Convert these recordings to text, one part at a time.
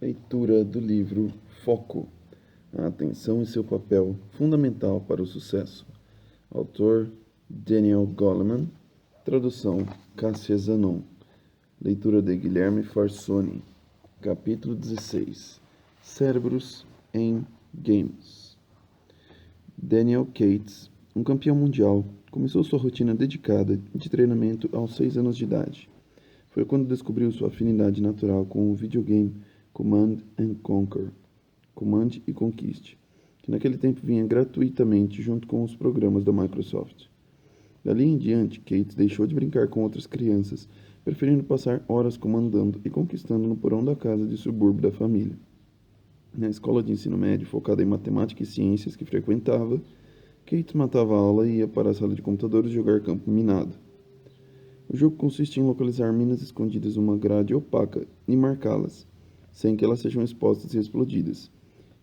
Leitura do livro Foco. A atenção e seu papel fundamental para o sucesso. Autor Daniel Goleman. Tradução Cássia Zanon. Leitura de Guilherme Farsoni. Capítulo 16. Cérebros em Games. Daniel Cates, um campeão mundial, começou sua rotina dedicada de treinamento aos 6 anos de idade. Foi quando descobriu sua afinidade natural com o videogame Command and Conquer, Comande e Conquiste, que naquele tempo vinha gratuitamente junto com os programas da Microsoft. Dali em diante, Kate deixou de brincar com outras crianças, preferindo passar horas comandando e conquistando no porão da casa de subúrbio da família. Na escola de ensino médio focada em matemática e ciências que frequentava, Kate matava a aula e ia para a sala de computadores jogar campo minado. O jogo consiste em localizar minas escondidas numa grade opaca e marcá-las, sem que elas sejam expostas e explodidas.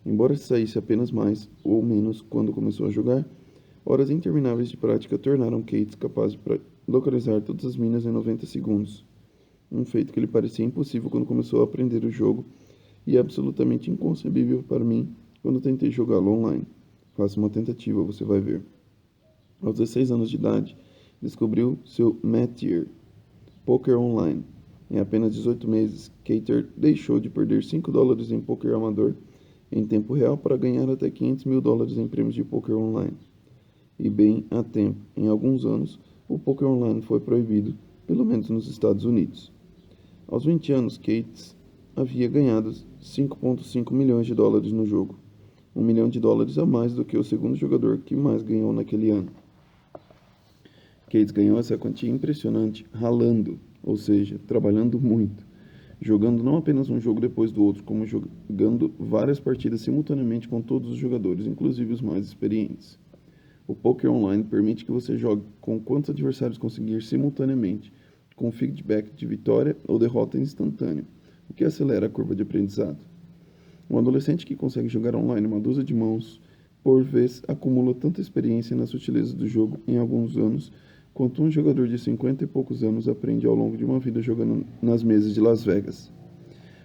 Embora saísse apenas mais ou menos quando começou a jogar, horas intermináveis de prática tornaram Kate capaz de localizar todas as minas em 90 segundos. Um feito que lhe parecia impossível quando começou a aprender o jogo e absolutamente inconcebível para mim quando tentei jogá-lo online. Faça uma tentativa, você vai ver. Aos 16 anos de idade, descobriu seu métier, Poker Online. Em apenas 18 meses, Cater deixou de perder $5 em poker amador em tempo real para ganhar até $500 mil em prêmios de poker online. E bem a tempo, em alguns anos, o poker online foi proibido, pelo menos nos Estados Unidos. Aos 20 anos, Cates havia ganhado $5,5 milhões no jogo, $1 milhão a mais do que o segundo jogador que mais ganhou naquele ano. Cates ganhou essa quantia impressionante ralando, ou seja, trabalhando muito, jogando não apenas um jogo depois do outro, como jogando várias partidas simultaneamente com todos os jogadores, inclusive os mais experientes. O Poker Online permite que você jogue com quantos adversários conseguir simultaneamente, com feedback de vitória ou derrota instantâneo, o que acelera a curva de aprendizado. Um adolescente que consegue jogar online uma dúzia de mãos por vez acumula tanta experiência nas sutilezas do jogo em alguns anos quanto um jogador de 50 e poucos anos aprende ao longo de uma vida jogando nas mesas de Las Vegas.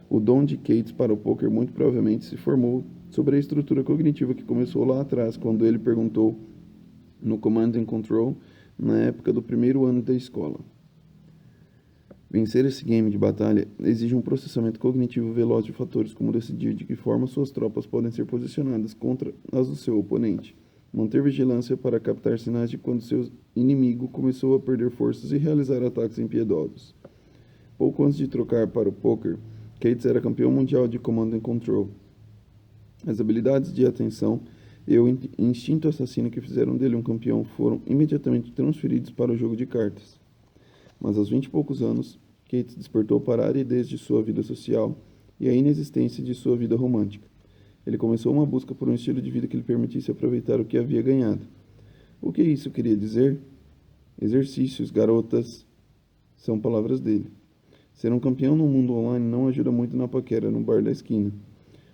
O dom de Cates para o poker muito provavelmente se formou sobre a estrutura cognitiva que começou lá atrás, quando ele perguntou no Command and Control, na época do primeiro ano da escola. Vencer esse game de batalha exige um processamento cognitivo veloz de fatores como decidir de que forma suas tropas podem ser posicionadas contra as do seu oponente, manter vigilância para captar sinais de quando seu inimigo começou a perder forças e realizar ataques impiedosos. Pouco antes de trocar para o poker, Cates era campeão mundial de Command and Control. As habilidades de atenção e o instinto assassino que fizeram dele um campeão foram imediatamente transferidos para o jogo de cartas. Mas aos 20 e poucos anos, Cates despertou para a aridez de sua vida social e a inexistência de sua vida romântica. Ele começou uma busca por um estilo de vida que lhe permitisse aproveitar o que havia ganhado. O que isso queria dizer? Exercícios, garotas, são palavras dele. Ser um campeão no mundo online não ajuda muito na paquera no bar da esquina.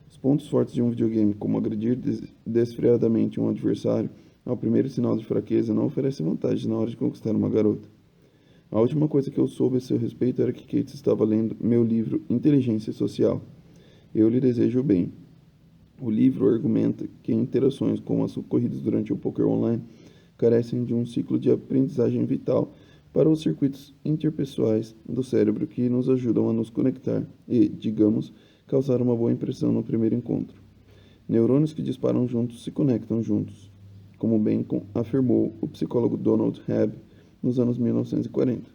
Os pontos fortes de um videogame, como agredir desfreadamente um adversário ao primeiro sinal de fraqueza, não oferecem vantagem na hora de conquistar uma garota. A última coisa que eu soube a seu respeito era que Cates estava lendo meu livro Inteligência Social. Eu lhe desejo o bem. O livro argumenta que interações como as ocorridas durante o poker online carecem de um ciclo de aprendizagem vital para os circuitos interpessoais do cérebro que nos ajudam a nos conectar e, digamos, causar uma boa impressão no primeiro encontro. Neurônios que disparam juntos se conectam juntos, como bem afirmou o psicólogo Donald Hebb nos anos 1940.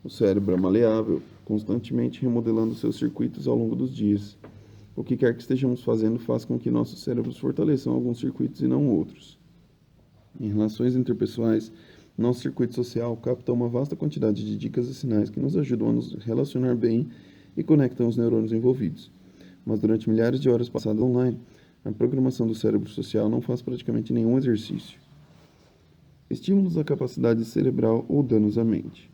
O cérebro é maleável, constantemente remodelando seus circuitos ao longo dos dias. O que quer que estejamos fazendo faz com que nossos cérebros fortaleçam alguns circuitos e não outros. Em relações interpessoais, nosso circuito social capta uma vasta quantidade de dicas e sinais que nos ajudam a nos relacionar bem e conectam os neurônios envolvidos. Mas durante milhares de horas passadas online, a programação do cérebro social não faz praticamente nenhum exercício. Estímulos à capacidade cerebral ou danos à mente.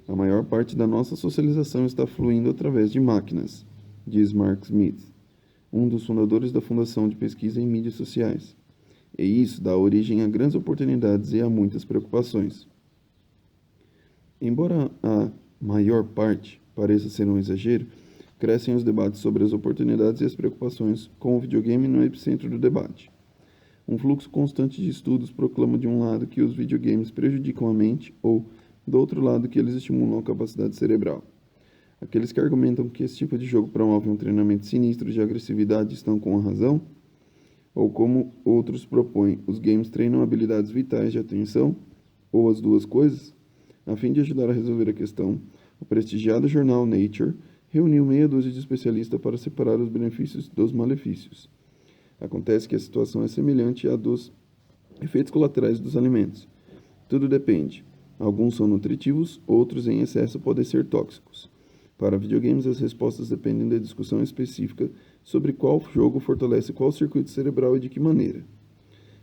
A maior parte da nossa socialização está fluindo através de máquinas, diz Mark Smith, um dos fundadores da Fundação de Pesquisa em Mídias Sociais. E isso dá origem a grandes oportunidades e a muitas preocupações. Embora a maior parte pareça ser um exagero, crescem os debates sobre as oportunidades e as preocupações com o videogame no epicentro do debate. Um fluxo constante de estudos proclama de um lado que os videogames prejudicam a mente ou, do outro lado, que eles estimulam a capacidade cerebral. Aqueles que argumentam que esse tipo de jogo promove um treinamento sinistro de agressividade estão com a razão? Ou como outros propõem, os games treinam habilidades vitais de atenção? Ou as duas coisas? A fim de ajudar a resolver a questão, o prestigiado jornal Nature reuniu meia dúzia de especialistas para separar os benefícios dos malefícios. Acontece que a situação é semelhante à dos efeitos colaterais dos alimentos. Tudo depende. Alguns são nutritivos, outros em excesso podem ser tóxicos. Para videogames, as respostas dependem da discussão específica sobre qual jogo fortalece qual circuito cerebral e de que maneira.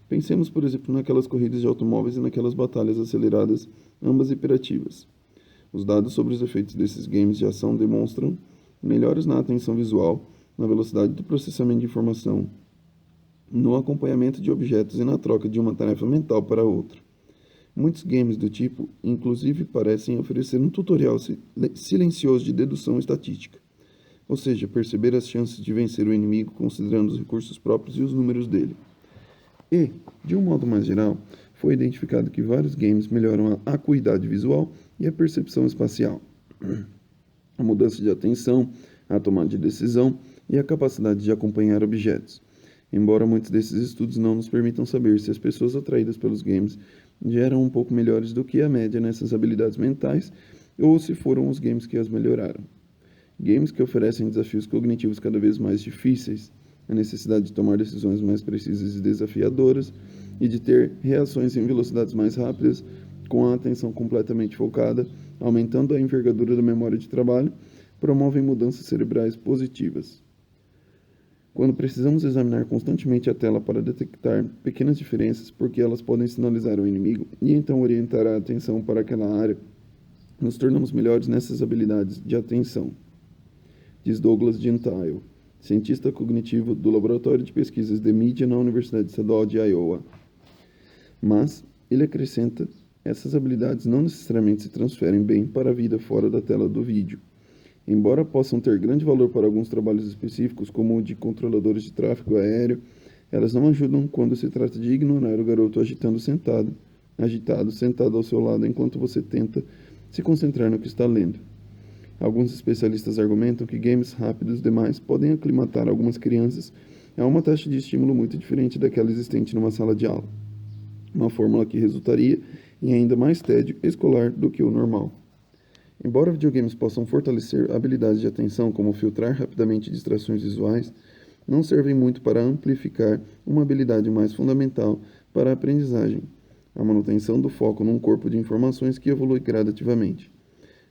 Pensemos, por exemplo, naquelas corridas de automóveis e naquelas batalhas aceleradas, ambas imperativas. Os dados sobre os efeitos desses games de ação demonstram melhores na atenção visual, na velocidade do processamento de informação, no acompanhamento de objetos e na troca de uma tarefa mental para outra. Muitos games do tipo, inclusive, parecem oferecer um tutorial silencioso de dedução estatística, ou seja, perceber as chances de vencer o inimigo considerando os recursos próprios e os números dele. E, de um modo mais geral, foi identificado que vários games melhoram a acuidade visual e a percepção espacial, a mudança de atenção, a tomada de decisão e a capacidade de acompanhar objetos. Embora muitos desses estudos não nos permitam saber se as pessoas atraídas pelos games já eram um pouco melhores do que a média nessas habilidades mentais, ou se foram os games que as melhoraram. Games que oferecem desafios cognitivos cada vez mais difíceis, a necessidade de tomar decisões mais precisas e desafiadoras, e de ter reações em velocidades mais rápidas, com a atenção completamente focada, aumentando a envergadura da memória de trabalho, promovem mudanças cerebrais positivas. Quando precisamos examinar constantemente a tela para detectar pequenas diferenças, porque elas podem sinalizar o inimigo, e então orientar a atenção para aquela área, nos tornamos melhores nessas habilidades de atenção, diz Douglas Gentile, cientista cognitivo do Laboratório de Pesquisas de Mídia na Universidade Estadual de Iowa. Mas, ele acrescenta, essas habilidades não necessariamente se transferem bem para a vida fora da tela do vídeo. Embora possam ter grande valor para alguns trabalhos específicos, como o de controladores de tráfego aéreo, elas não ajudam quando se trata de ignorar o garoto agitado sentado ao seu lado enquanto você tenta se concentrar no que está lendo. Alguns especialistas argumentam que games rápidos demais podem aclimatar algumas crianças a uma taxa de estímulo muito diferente daquela existente numa sala de aula, uma fórmula que resultaria em ainda mais tédio escolar do que o normal. Embora videogames possam fortalecer habilidades de atenção, como filtrar rapidamente distrações visuais, não servem muito para amplificar uma habilidade mais fundamental para a aprendizagem, a manutenção do foco num corpo de informações que evolui gradativamente.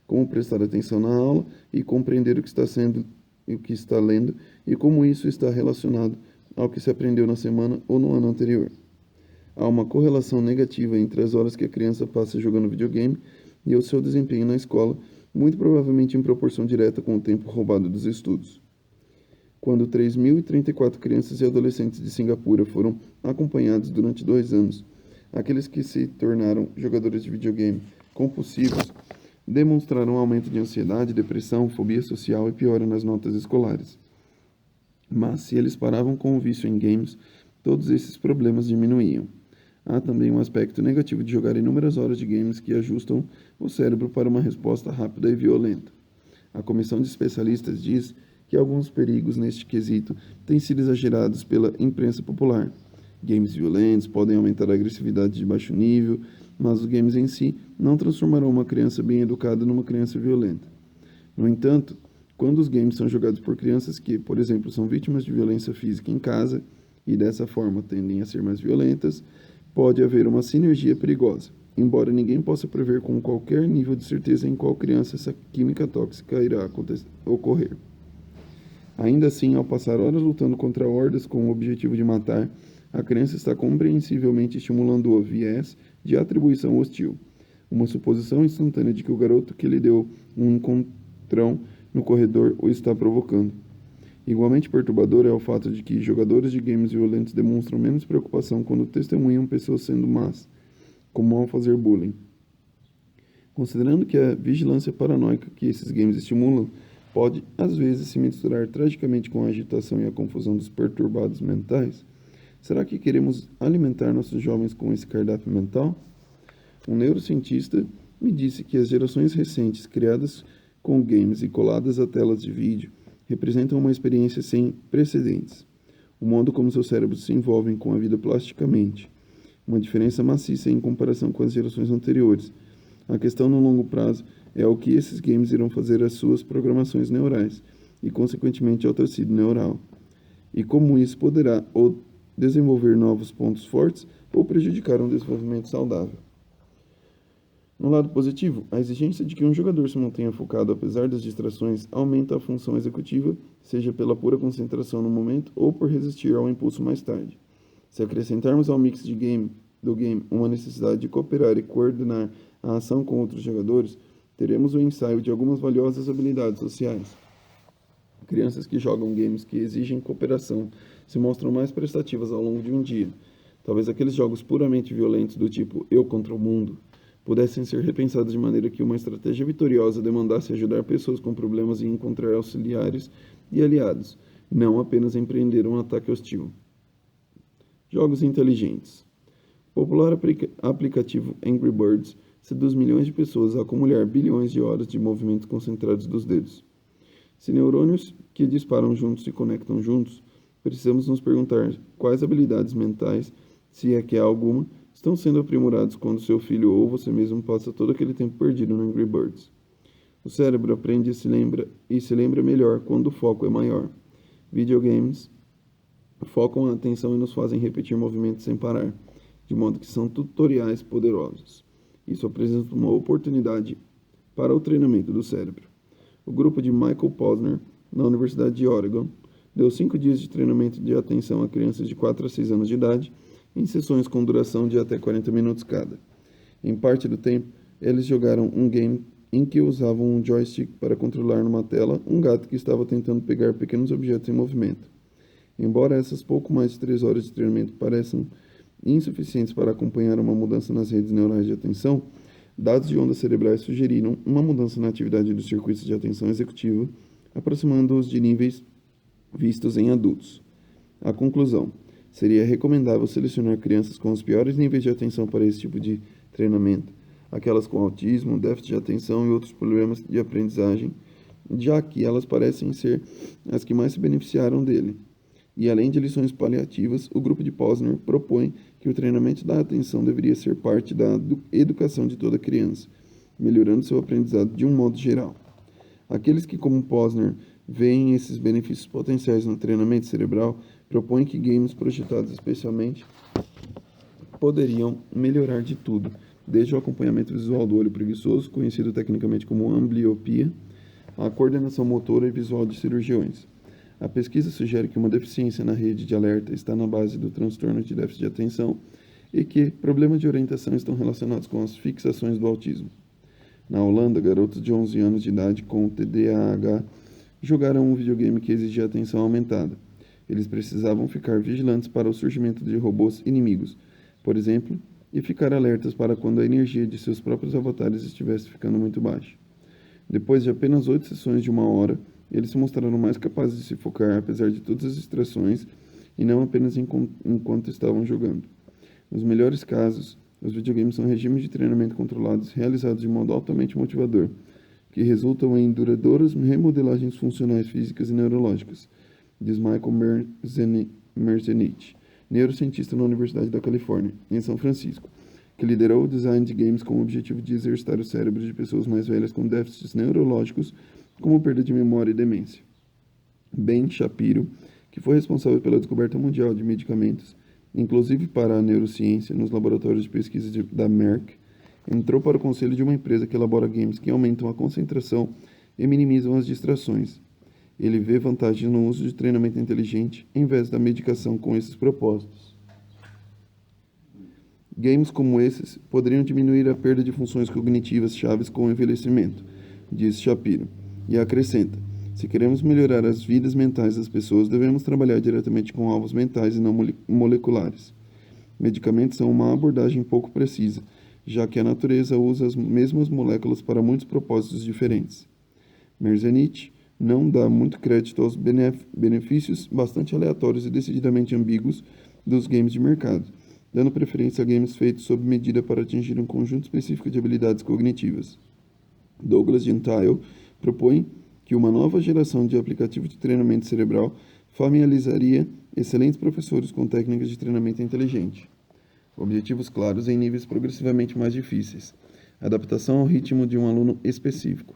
Como prestar atenção na aula e compreender o que está lendo e como isso está relacionado ao que se aprendeu na semana ou no ano anterior. Há uma correlação negativa entre as horas que a criança passa jogando videogame e o seu desempenho na escola, muito provavelmente em proporção direta com o tempo roubado dos estudos. Quando 3.034 crianças e adolescentes de Singapura foram acompanhados durante 2 anos, aqueles que se tornaram jogadores de videogame compulsivos demonstraram um aumento de ansiedade, depressão, fobia social e piora nas notas escolares. Mas, se eles paravam com o vício em games, todos esses problemas diminuíam. Há também um aspecto negativo de jogar inúmeras horas de games que ajustam o cérebro para uma resposta rápida e violenta. A comissão de especialistas diz que alguns perigos neste quesito têm sido exagerados pela imprensa popular. Games violentos podem aumentar a agressividade de baixo nível, mas os games em si não transformarão uma criança bem educada numa criança violenta. No entanto, quando os games são jogados por crianças que, por exemplo, são vítimas de violência física em casa e dessa forma tendem a ser mais violentas, pode haver uma sinergia perigosa, embora ninguém possa prever com qualquer nível de certeza em qual criança essa química tóxica irá ocorrer. Ainda assim, ao passar horas lutando contra hordas com o objetivo de matar, a criança está compreensivelmente estimulando o viés de atribuição hostil, uma suposição instantânea de que o garoto que lhe deu um encontrão no corredor o está provocando. Igualmente perturbador é o fato de que jogadores de games violentos demonstram menos preocupação quando testemunham pessoas sendo más, como ao fazer bullying. Considerando que a vigilância paranoica que esses games estimulam pode, às vezes, se misturar tragicamente com a agitação e a confusão dos perturbados mentais? Será que queremos alimentar nossos jovens com esse cardápio mental? Um neurocientista me disse que as gerações recentes, criadas com games e coladas a telas de vídeo, representam uma experiência sem precedentes. O modo como seus cérebros se envolvem com a vida plasticamente. Uma diferença maciça em comparação com as gerações anteriores. A questão no longo prazo é o que esses games irão fazer às suas programações neurais e, consequentemente, ao tecido neural. E como isso poderá ou desenvolver novos pontos fortes ou prejudicar um desenvolvimento saudável. No lado positivo, a exigência de que um jogador se mantenha focado apesar das distrações aumenta a função executiva, seja pela pura concentração no momento ou por resistir ao impulso mais tarde. Se acrescentarmos ao mix do game uma necessidade de cooperar e coordenar a ação com outros jogadores, teremos o ensaio de algumas valiosas habilidades sociais. Crianças que jogam games que exigem cooperação se mostram mais prestativas ao longo de um dia. Talvez aqueles jogos puramente violentos do tipo eu contra o mundo pudessem ser repensados de maneira que uma estratégia vitoriosa demandasse ajudar pessoas com problemas e encontrar auxiliares e aliados, não apenas empreender um ataque hostil. Jogos inteligentes. O popular aplicativo Angry Birds seduz milhões de pessoas a acumular bilhões de horas de movimentos concentrados dos dedos. Se neurônios que disparam juntos se conectam juntos, precisamos nos perguntar quais habilidades mentais, se é que há alguma, estão sendo aprimorados quando seu filho ou você mesmo passa todo aquele tempo perdido no Angry Birds. O cérebro aprende e se lembra melhor quando o foco é maior. Videogames focam a atenção e nos fazem repetir movimentos sem parar, de modo que são tutoriais poderosos. Isso apresenta uma oportunidade para o treinamento do cérebro. O grupo de Michael Posner, na Universidade de Oregon, deu 5 dias de treinamento de atenção a crianças de 4 a 6 anos de idade, em sessões com duração de até 40 minutos cada. Em parte do tempo, eles jogaram um game em que usavam um joystick para controlar numa tela um gato que estava tentando pegar pequenos objetos em movimento. Embora essas pouco mais de 3 horas de treinamento pareçam insuficientes para acompanhar uma mudança nas redes neurais de atenção, dados de ondas cerebrais sugeriram uma mudança na atividade dos circuitos de atenção executiva, aproximando-os de níveis vistos em adultos. A conclusão: seria recomendável selecionar crianças com os piores níveis de atenção para esse tipo de treinamento, aquelas com autismo, déficit de atenção e outros problemas de aprendizagem, já que elas parecem ser as que mais se beneficiaram dele. E além de lições paliativas, o grupo de Posner propõe que o treinamento da atenção deveria ser parte da educação de toda criança, melhorando seu aprendizado de um modo geral. Aqueles que, como Posner, veem esses benefícios potenciais no treinamento cerebral, propõem que games projetados especialmente poderiam melhorar de tudo, desde o acompanhamento visual do olho preguiçoso, conhecido tecnicamente como ambliopia, à coordenação motora e visual de cirurgiões. A pesquisa sugere que uma deficiência na rede de alerta está na base do transtorno de déficit de atenção e que problemas de orientação estão relacionados com as fixações do autismo. Na Holanda, garotos de 11 anos de idade com TDAH jogaram um videogame que exigia atenção aumentada. Eles precisavam ficar vigilantes para o surgimento de robôs inimigos, por exemplo, e ficar alertas para quando a energia de seus próprios avatares estivesse ficando muito baixa. Depois de apenas 8 sessões de 1 hora, eles se mostraram mais capazes de se focar apesar de todas as distrações e não apenas enquanto estavam jogando. Nos melhores casos, os videogames são regimes de treinamento controlados realizados de modo altamente motivador, que resultam em duradouras remodelagens funcionais físicas e neurológicas, diz Michael Merzenich, neurocientista na Universidade da Califórnia, em São Francisco, que liderou o design de games com o objetivo de exercitar o cérebro de pessoas mais velhas com déficits neurológicos, como perda de memória e demência. Ben Shapiro, que foi responsável pela descoberta mundial de medicamentos, inclusive para a neurociência, nos laboratórios de pesquisa da Merck, entrou para o conselho de uma empresa que elabora games que aumentam a concentração e minimizam as distrações. Ele vê vantagens no uso de treinamento inteligente em vez da medicação com esses propósitos. Games como esses poderiam diminuir a perda de funções cognitivas chaves com o envelhecimento, diz Shapiro, e acrescenta: se queremos melhorar as vidas mentais das pessoas, devemos trabalhar diretamente com alvos mentais e não moleculares. Medicamentos são uma abordagem pouco precisa, já que a natureza usa as mesmas moléculas para muitos propósitos diferentes. Merzenich não dá muito crédito aos benefícios bastante aleatórios e decididamente ambíguos dos games de mercado, dando preferência a games feitos sob medida para atingir um conjunto específico de habilidades cognitivas. Douglas Gentile propõe que uma nova geração de aplicativos de treinamento cerebral familiarizaria excelentes professores com técnicas de treinamento inteligente. Objetivos claros em níveis progressivamente mais difíceis. Adaptação ao ritmo de um aluno específico.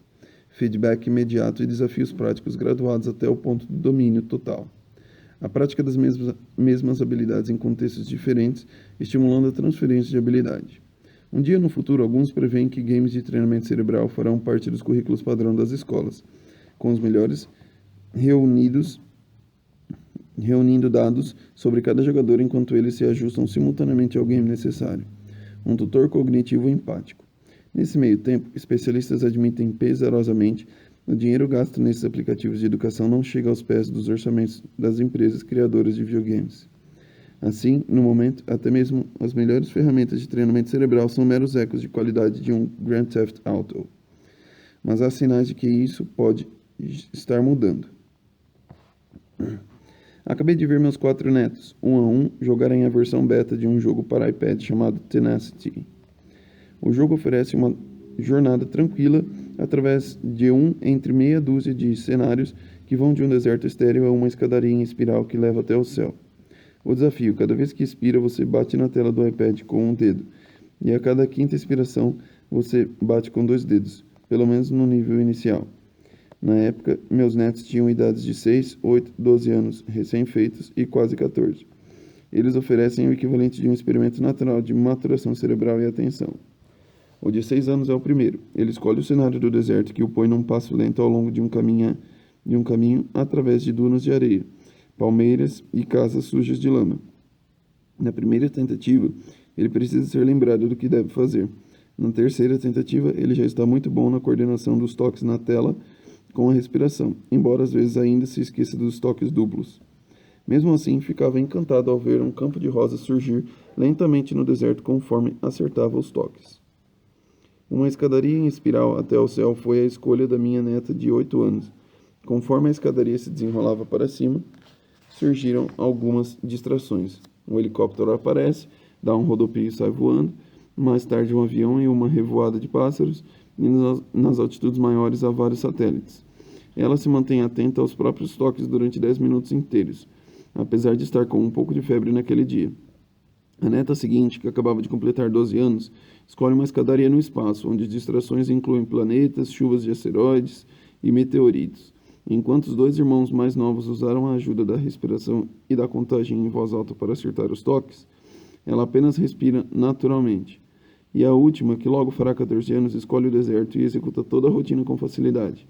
Feedback imediato e desafios práticos graduados até o ponto do domínio total. A prática das mesmas habilidades em contextos diferentes, estimulando a transferência de habilidade. Um dia no futuro, alguns preveem que games de treinamento cerebral farão parte dos currículos padrão das escolas, com os melhores reunindo dados sobre cada jogador enquanto eles se ajustam simultaneamente ao game necessário. Um tutor cognitivo empático. Nesse meio tempo, especialistas admitem pesarosamente o dinheiro gasto nesses aplicativos de educação não chega aos pés dos orçamentos das empresas criadoras de videogames. Assim, no momento, até mesmo as melhores ferramentas de treinamento cerebral são meros ecos de qualidade de um Grand Theft Auto. Mas há sinais de que isso pode estar mudando. Acabei de ver meus 4 netos, um a um, jogarem a versão beta de um jogo para iPad chamado Tenacity. O jogo oferece uma jornada tranquila através de entre meia dúzia de cenários que vão de um deserto estéril a uma escadaria em espiral que leva até o céu. O desafio: cada vez que expira, você bate na tela do iPad com um dedo, e a cada quinta expiração, você bate com 2 dedos, pelo menos no nível inicial. Na época, meus netos tinham idades de 6, 8, 12 anos, recém-feitos e quase 14. Eles oferecem o equivalente de um experimento natural de maturação cerebral e atenção. O de 6 anos é o primeiro. Ele escolhe o cenário do deserto que o põe num passo lento ao longo de um caminho através de dunas de areia, palmeiras e casas sujas de lama. Na primeira tentativa, ele precisa ser lembrado do que deve fazer. Na terceira tentativa, ele já está muito bom na coordenação dos toques na tela com a respiração, embora às vezes ainda se esqueça dos toques duplos. Mesmo assim, ficava encantado ao ver um campo de rosas surgir lentamente no deserto conforme acertava os toques. Uma escadaria em espiral até o céu foi a escolha da minha neta de 8 anos. Conforme a escadaria se desenrolava para cima, surgiram algumas distrações. Um helicóptero aparece, dá um rodopio e sai voando. Mais tarde, um avião e uma revoada de pássaros. E nas altitudes maiores há vários satélites. Ela se mantém atenta aos próprios toques durante 10 minutos inteiros, apesar de estar com um pouco de febre naquele dia. A neta seguinte, que acabava de completar 12 anos, escolhe uma escadaria no espaço, onde distrações incluem planetas, chuvas de asteroides e meteoritos. Enquanto os 2 irmãos mais novos usaram a ajuda da respiração e da contagem em voz alta para acertar os toques, ela apenas respira naturalmente. E a última, que logo fará 14 anos, escolhe o deserto e executa toda a rotina com facilidade.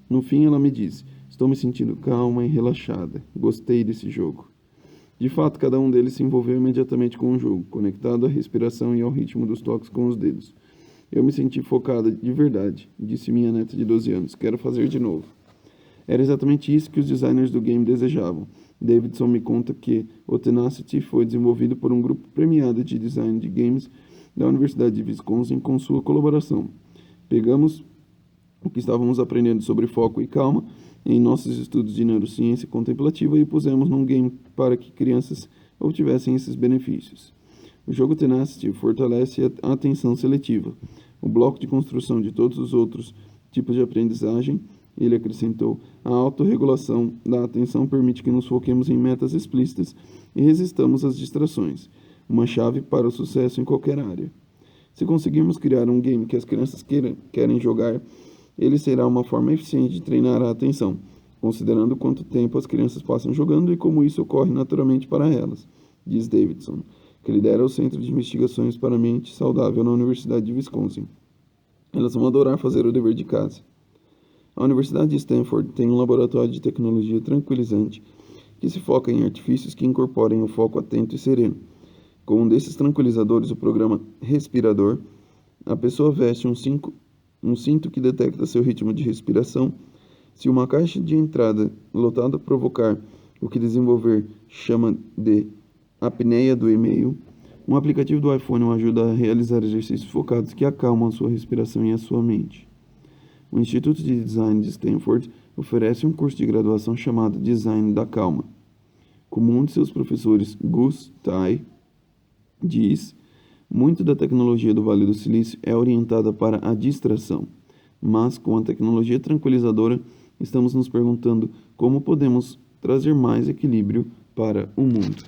No fim, ela me diz: estou me sentindo calma e relaxada. Gostei desse jogo. De fato, cada um deles se envolveu imediatamente com o jogo, conectado à respiração e ao ritmo dos toques com os dedos. Eu me senti focada de verdade, disse minha neta de 12 anos. Quero fazer de novo. Era exatamente isso que os designers do game desejavam. Davidson me conta que o Tenacity foi desenvolvido por um grupo premiado de design de games da Universidade de Wisconsin com sua colaboração. Pegamos o que estávamos aprendendo sobre foco e calma em nossos estudos de neurociência contemplativa e pusemos num game para que crianças obtivessem esses benefícios. O jogo Tenacity fortalece a atenção seletiva, o bloco de construção de todos os outros tipos de aprendizagem. Ele acrescentou: a autorregulação da atenção permite que nos foquemos em metas explícitas e resistamos às distrações, uma chave para o sucesso em qualquer área. Se conseguirmos criar um game que as crianças querem jogar, ele será uma forma eficiente de treinar a atenção, considerando quanto tempo as crianças passam jogando e como isso ocorre naturalmente para elas, diz Davidson, que lidera o Centro de Investigações para a Mente Saudável na Universidade de Wisconsin. Elas vão adorar fazer o dever de casa. A Universidade de Stanford tem um laboratório de tecnologia tranquilizante que se foca em artifícios que incorporem o foco atento e sereno. Com um desses tranquilizadores, o programa Respirador, a pessoa veste um cinto que detecta seu ritmo de respiração. Se uma caixa de entrada lotada provocar o que desenvolver chama de apneia do e-mail, um aplicativo do iPhone o ajuda a realizar exercícios focados que acalmam a sua respiração e a sua mente. O Instituto de Design de Stanford oferece um curso de graduação chamado Design da Calma. Como um de seus professores, Gus Tai, diz, muito da tecnologia do Vale do Silício é orientada para a distração, mas com a tecnologia tranquilizadora estamos nos perguntando como podemos trazer mais equilíbrio para o mundo.